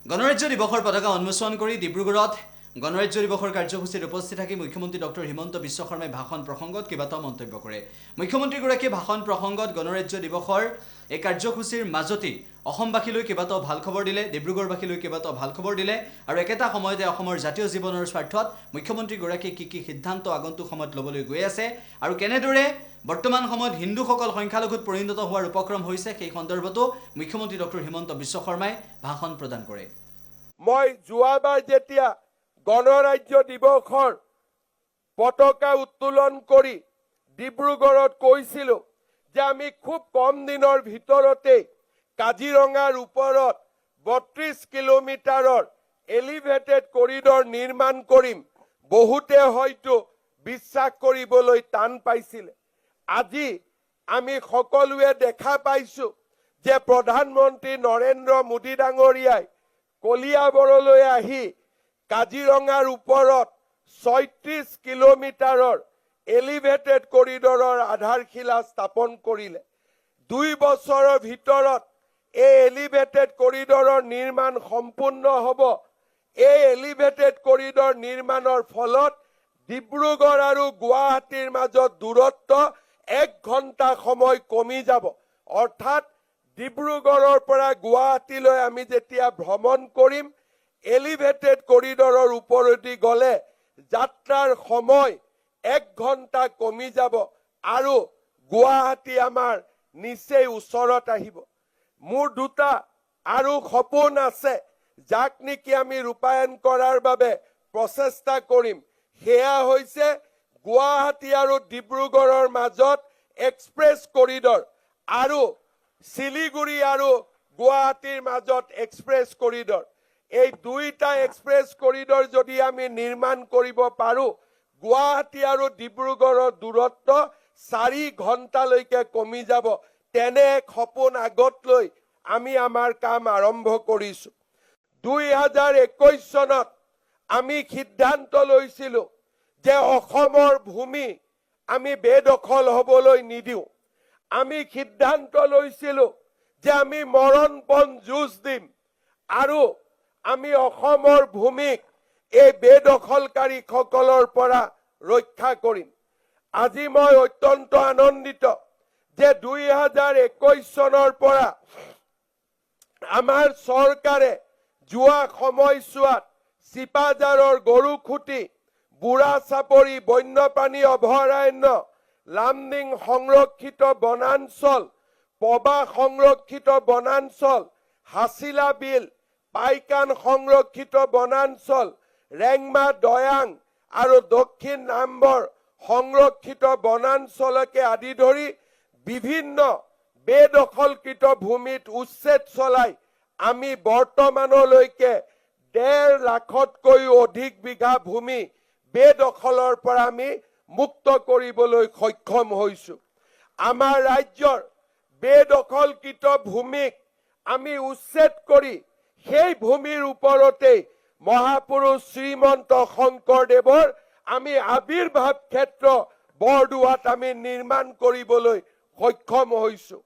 গণৰাজ্য দিৱসৰ পতাকা উন্মোচন কৰি ডিব্ৰুগড়ত গণৰাজ্য দিৱসৰ কাৰ্যসূচীত উপস্থিত থাকি মুখ্যমন্ত্ৰী ডক্টৰ হিমন্ত বিশ্ব শৰ্মাই ভাষণ প্ৰসংগত কেইবাটাও মন্তব্য কৰে। মুখ্যমন্ত্ৰীগৰাকীয়ে ভাষণ প্ৰসংগত গণৰাজ্য দিৱসৰ এই কাৰ্যসূচীৰ মাজতেই অসমবাসীলৈ কেইবাটাও ভাল খবৰ দিলে, ডিব্ৰুগড়বাসীলৈ কেইবাটাও ভাল খবৰ দিলে আৰু একেটা সময়তে অসমৰ জাতীয় জীৱনৰ স্বাৰ্থত মুখ্যমন্ত্ৰীগৰাকীয়ে কি সিদ্ধান্ত আগন্তুক সময়ত ল'বলৈ গৈ আছে আৰু কেনেদৰে বৰ্তমান সময়ত হিন্দুসকল সংখ্যালঘুত পৰিণত হোৱাৰ উপক্ৰম হৈছে সেই সন্দৰ্ভতো মুখ্যমন্ত্ৰী ডক্টৰ হিমন্ত বিশ্ব শৰ্মাই ভাষণ প্ৰদান কৰে। মই যোৱাবাৰ যেতিয়া গণৰাজ্য দিৱসৰ পতাকা উত্তোলন কৰি ডিব্ৰুগড়ত কৈছিলোঁ যে আমি খুব কম দিনৰ ভিতৰতে কাজিৰঙাৰ ওপৰত ৩২ কিলোমিটাৰৰ এলিভেটেড কৰিডৰ নিৰ্মাণ কৰিম, বহুতে হয়তো বিশ্বাস কৰিবলৈ টান পাইছিল। আজি আমি সকলোৱে দেখা পাইছো যে প্ৰধানমন্ত্ৰী নৰেন্দ্ৰ মোদী ডাঙৰীয়াই কলিয়াবৰলৈ আহি কাজিৰঙাৰ ওপৰত ৩৬ কিলোমিটাৰৰ এলিভেটেড কৰিডৰৰ আধাৰশিলা স্থাপন কৰিলে। ২ বছৰৰ ভিতৰত এই এলিভেটেড কৰিডৰৰ নিৰ্মাণ সম্পূৰ্ণ হ'ব। এই এলিভেটেড কৰিডৰ নিৰ্মাণৰ ফলত ডিব্ৰুগড় আৰু গুৱাহাটীৰ মাজত দূৰত্ব 1 ঘণ্টা সময় কমি যাব। অৰ্থাৎ ডিব্ৰুগড়ৰ পৰা গুৱাহাটীলৈ আমি যেতিয়া ভ্ৰমণ কৰিম, এলিভেটেড কৰিডৰৰ ওপৰেদি গ'লে যাত্ৰাৰ সময় 1 ঘণ্টা কমি যাব আৰু গুৱাহাটী আমাৰ নিচেই ওচৰত আহিব। মোৰ দুটা আৰু সপোন আছে যাক নেকি আমি ৰূপায়ণ কৰাৰ বাবে প্ৰচেষ্টা কৰিম। সেয়া হৈছে গুৱাহাটী আৰু ডিব্ৰুগড়ৰ মাজত এক্সপ্ৰেছ কৰিডৰ আৰু শিলিগুৰি আৰু গুৱাহাটীৰ মাজত এক্সপ্ৰেছ কৰিডৰ। এই দুইটা এক্সপ্ৰেছ কৰিডৰ যদি আমি নিৰ্মাণ কৰিব পাৰোঁ, গুৱাহাটী আৰু ডিব্ৰুগড়ৰ দূৰত্ব 4 ঘণ্টালৈকে কমি যাব। তেনে এক সপোন আগত লৈ আমি আমাৰ কাম আৰম্ভ কৰিছোঁ। 2021 চনত আমি সিদ্ধান্ত লৈছিলোঁ যে অসমৰ ভূমি আমি বেদখল হ'বলৈ নিদিওঁ। আমি সিদ্ধান্ত লৈছিলোঁ যে আমি মৰণপণ যুঁজ দিম আৰু আমি অসমৰ ভূমিক এই বেদখলকাৰীসকলৰ পৰা ৰক্ষা কৰিম। আজি মই অত্যন্ত আনন্দিত যে 2021 চনৰ পৰা আমাৰ চৰকাৰে যোৱা সময়ছোৱাত চিপাঝাৰৰ গৰুখুটি, বুঢ়া চাপৰি বন্যপ্ৰাণী অভয়াৰণ্য, লামডিং সংৰক্ষিত বনাঞ্চল, পবা সংৰক্ষিত বনাঞ্চল, হাছিলা বিল, পাইকান সংৰক্ষিত বনাঞ্চল, ৰেংমা দয়াং আৰু দক্ষিণ নাম্বৰ সংৰক্ষিত বনাঞ্চলকে আদি ধৰি বিভিন্ন বেদখলকৃত ভূমিত উচ্ছেদ চলাই আমি বৰ্তমানলৈকে 1.5 লাখতকৈও অধিক বিঘা ভূমি বেদখলৰ পৰা আমি মুক্ত কৰিবলৈ সক্ষম হৈছোঁ। আমাৰ ৰাজ্যৰ বেদখলকৃত ভূমিক আমি উচ্ছেদ কৰি সেই ভূমিৰ ওপৰতেই মহাপুৰুষ শ্ৰীমন্ত শংকৰদেৱৰ আমি আবিৰ্ভাৱ ক্ষেত্ৰ বৰদোৱাত আমি নিৰ্মাণ কৰিবলৈ সক্ষম হৈছোঁ।